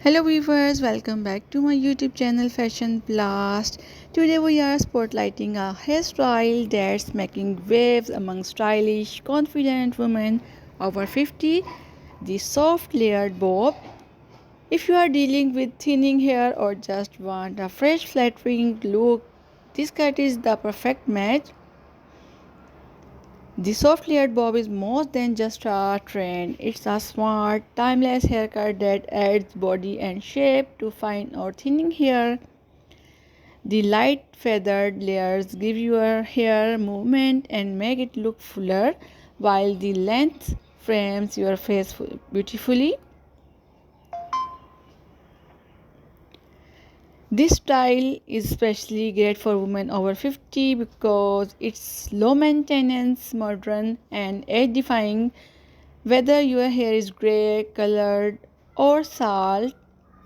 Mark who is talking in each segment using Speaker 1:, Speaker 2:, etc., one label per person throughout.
Speaker 1: Hello viewers, welcome back to my YouTube channel Fashion Blast. Today we are spotlighting a hairstyle that's making waves among stylish, confident women over 50, the soft layered bob. If you are dealing with thinning hair or just want a fresh flattering look, this cut is the perfect match. The soft layered bob is more than just a trend. It's a smart, timeless haircut that adds body and shape to fine or thinning hair. The light feathered layers give your hair movement and make it look fuller, while the length frames your face beautifully. This style is especially great for women over 50 because it's low maintenance, modern, and age defying. Whether your hair is grey colored or salt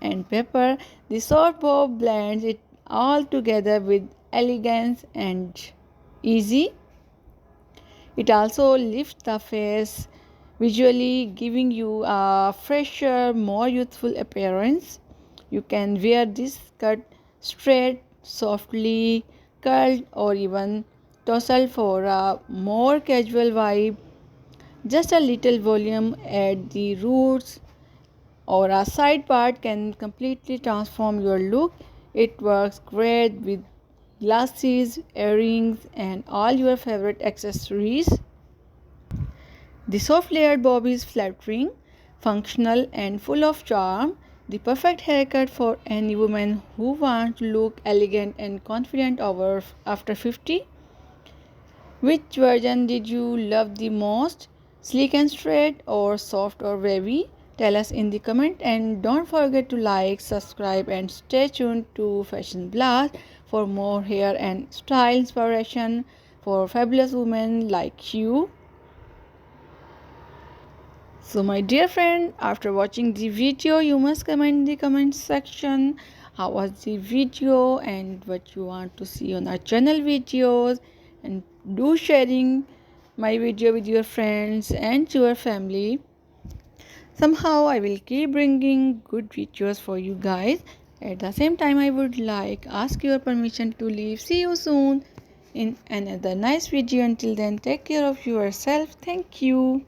Speaker 1: and pepper, the soft bob blends it all together with elegance and easy. It also lifts the face visually, giving you a fresher, more youthful appearance. You can wear this cut straight, softly curled, or even tousled for a more casual vibe. Just a little volume at the roots or a side part can completely transform your look. It works great with glasses, earrings, and all your favorite accessories. The soft layered bob is flattering, functional, and full of charm. The perfect haircut for any woman who wants to look elegant and confident after 50. Which version did you love the most? Sleek and straight or soft or wavy? Tell us in the comment, and don't forget to like, subscribe, and stay tuned to Fashion Blast for more hair and style inspiration for fabulous women like you. So my dear friend, after watching the video, you must comment in the comment section how was the video and what you want to see on our channel videos, and do sharing my video with your friends and your family. Somehow I will keep bringing good videos for you guys. At the same time, I would like ask your permission to leave. See you soon in another nice video. Until then, take care of yourself. Thank you.